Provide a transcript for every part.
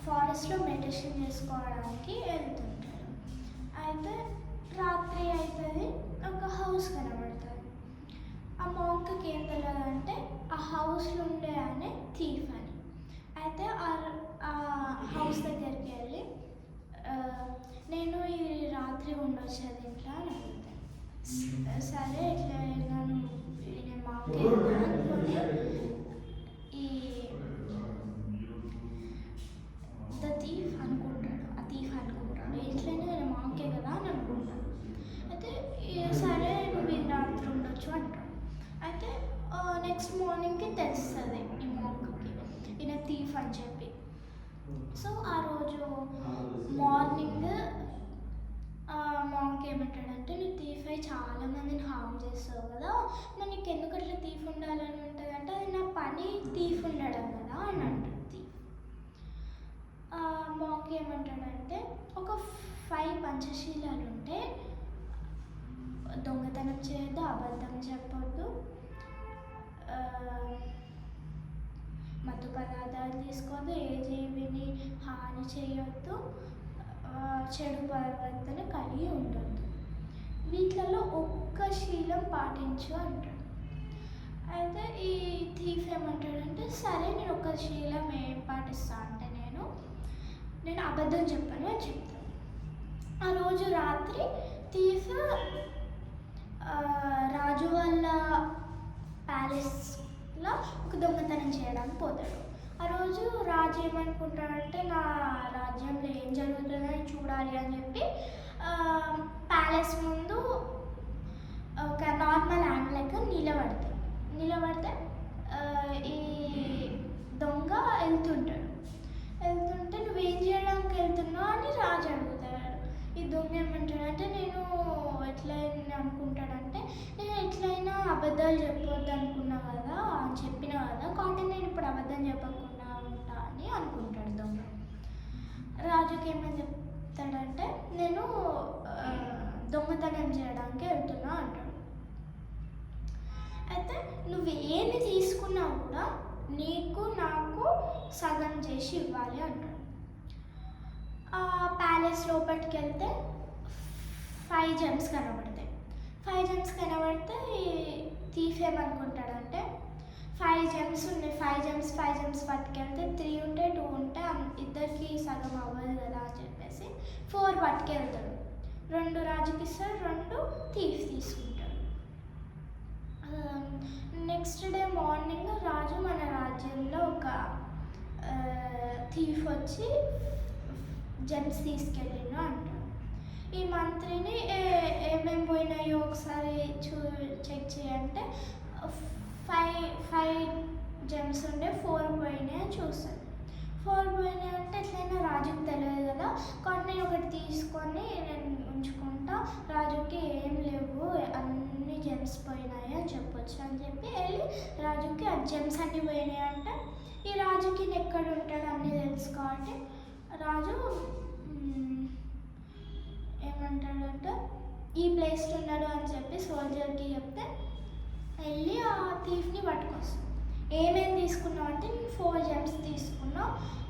ఫారెస్ట్లో మెడిటేషన్ చేసుకోవడానికి వెళ్తుంటాడు. అయితే రాత్రి అవుతుంది, ఒక హౌస్ కనబడుతుంది. ఆ మాంక్కి ఏం తెలియదంటే ఆ హౌస్లో ఉండే ఆయన థీఫ్ అని. అయితే ఆ హౌస్ దగ్గరికి వెళ్ళి నేను ఈ రాత్రి ఉండొచ్చు ఇంట్లో అని అడుగుతాను. సరే ఇట్లా నేను మాంక్ అనుకొని ఈ థీఫ్ అనుకుంటాడు. ఎట్లయినా నేను మాంకే కదా అని అనుకుంటాను. అయితే సరే నువ్వు ఈ రాత్రి ఉండొచ్చు అంటాడు. అయితే నెక్స్ట్ మార్నింగ్కి తెలుస్తుంది ఈ మాంక్కి ఈయన థీఫ్ అని చెప్పి. సో ఆ రోజు మార్నింగ్ మాంక్ ఏమంటాడంటే, నువ్వు థీఫ్ అయి చాలామందిని హార్మ్ చేస్తావు కదా, మరి నీకు ఎందుకు అట్లా థీఫ్ ఉండాలని ఉంటుంది అంటే, అది నా పని థీఫ్ ఉండడం కదా అని అంటాడు థీఫ్. మాంక్ ఏమంటాడంటే, ఒక 5 పంచశీలాలు ఉంటే దొంగతనం చేయొద్దు, అబద్ధం చెప్పొద్దు, మత్తు పదార్థాలు తీసుకోవద్దు, ఏ జీవిని హాని చేయొద్దు, చెడు ప్రవర్తన కలిగి ఉండొద్దు, వీటిలలో ఒక్క శీలం పాటించు అంటాడు. అయితే ఈ థీఫ్ ఏమంటాడంటే, సరే నేను ఒక్క శీలం ఏం పాటిస్తా అంటే నేను అబద్ధం చెప్పను అని చెప్తాను. ఆ రోజు రాత్రి థీఫ్ రాజు వాళ్ళ ప్యాలెస్లో ఒక దొంగతనం చేయడానికి పోతాడు. ఆ రోజు రాజు ఏమనుకుంటాడంటే, నా రాజ్యంలో ఏం జరుగుతుందో చూడాలి అని చెప్పి ప్యాలెస్ ముందు ఒక నార్మల్ యాంగిల్కి నిలబడితే ఈ దొంగ వెళ్తుంటే నువ్వేం చేయడానికి వెళ్తున్నావు అని రాజు అడుగుతాడు. ఈ దొంగ ఏమంటాడంటే, నేను ఎట్లయినా అనుకుంటాడంటే, నేను ఎట్లయినా అబద్ధాలు చెప్పొద్దు అనుకున్నా కదా అని చెప్పినా కదా, కాబట్టి నేను ఇప్పుడు అబద్ధం చెప్పకుండా ఉంటా అని అనుకుంటాడు దొంగ. రాజుకి ఏమని చెప్తాడంటే, నేను దొంగతనం చేయడానికి వెళ్తున్నా అంటాడు. అయితే నువ్వు ఏమి తీసుకున్నా కూడా నీకు నాకు సగం చేసి ఇవ్వాలి అంటాడు. ప్యాలెస్ లోపలికి వెళ్తే 5 జెమ్స్ కనబడతాయి. 5 జెమ్స్ కనబడితే థీఫ్ ఏమనుకుంటాడంటే, 5 జెమ్స్ ఉన్నాయి, 5 జెమ్స్ పట్టుకెళ్తే 3 ఉంటే 2 ఉంటే ఇద్దరికి సగం అవ్వదు కదా అని చెప్పేసి 4 పట్టుకెళ్తాడు. 2 రాజుకి ఇస్తాడు, 2 థీఫ్ తీసుకుంటాడు. నెక్స్ట్ డే మార్నింగ్ రాజు మన రాజ్యంలో ఒక థీఫ్ వచ్చి జెమ్స్ తీసుకెళ్ళిండు అంటాడు. ఈ మంత్రిని ఏమేమి పోయినాయో ఒకసారి చెక్ చేయంటే 5 జెమ్స్ ఉండే 4 పోయినాయి అని చూస్తాడు. 4 పోయినాయి అంటే ఎట్లయినా రాజుకి తెలియదు కదా, కాబట్టి నేను ఒకటి తీసుకొని నేను ఉంచుకుంటా, రాజుకి ఏం లేవు అన్ని జెమ్స్ పోయినాయి అని చెప్పొచ్చు అని చెప్పి వెళ్ళి రాజుకి ఆ జెమ్స్ అన్నీ పోయినాయి అంటే, ఈ రాజుకి ఎక్కడ ఉంటాడు అన్నీ తెలుసు కాబట్టి రాజు ఏమంటాడంటే, ఈ ప్లేస్లో ఉన్నాడు అని చెప్పి సోల్జర్కి చెప్తే వెళ్ళి ఆ థీఫ్ని పట్టుకొస్తాడు. ఏమేమి తీసుకున్నావు అంటే, నేను 4 జెమ్స్ తీసుకున్నా,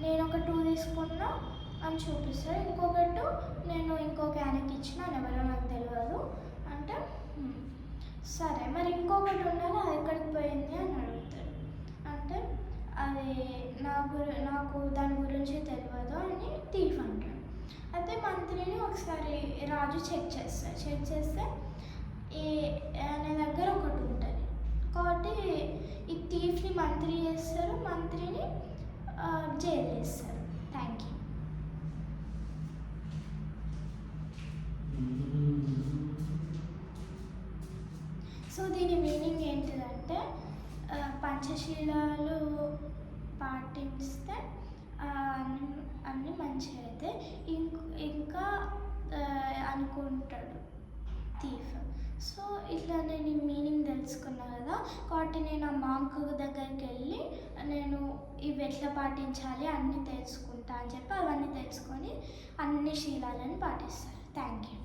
నేను ఒక 2 తీసుకున్నా అని చూపిస్తాడు. ఇంకొకటి నేను ఇంకొక ఆయనకి ఇచ్చిన, అని ఎవరో నాకు తెలియదు అంటే, సరే మరి ఇంకొకటి ఉండాలి, అది ఎక్కడికి పోయింది అని అడుగుతాడు. అంటే అది నాకు దాని గురించి తెలియదు అని థీఫ్ అంటాడు. అయితే మంత్రిని ఒకసారి రాజు చెక్ చేస్తే ఆయన దగ్గర ఒకటి ఉంటుంది కాబట్టి ఈ థీఫ్ని మంత్రి చేస్తారు, మంత్రిని జైలు వేస్తారు. Thank you. సో దీని మీనింగ్ ఏంటిదంటే, పంచశీలాలు పాటిస్తే అన్నీ మంచిగా అయితే ఇంకా అనుకుంటాడు థీఫ్. సో ఇట్లా నేను ఈ మీనింగ్ తెలుసుకున్నా కదా, కాబట్టి నేను ఆ మాంక్ దగ్గరికి వెళ్ళి నేను ఇవి ఎట్లా పాటించాలి అన్నీ తెలుసుకుంటా అని చెప్పి అవన్నీ తెలుసుకొని అన్ని శీలాలను పాటిస్తాను. Thank you.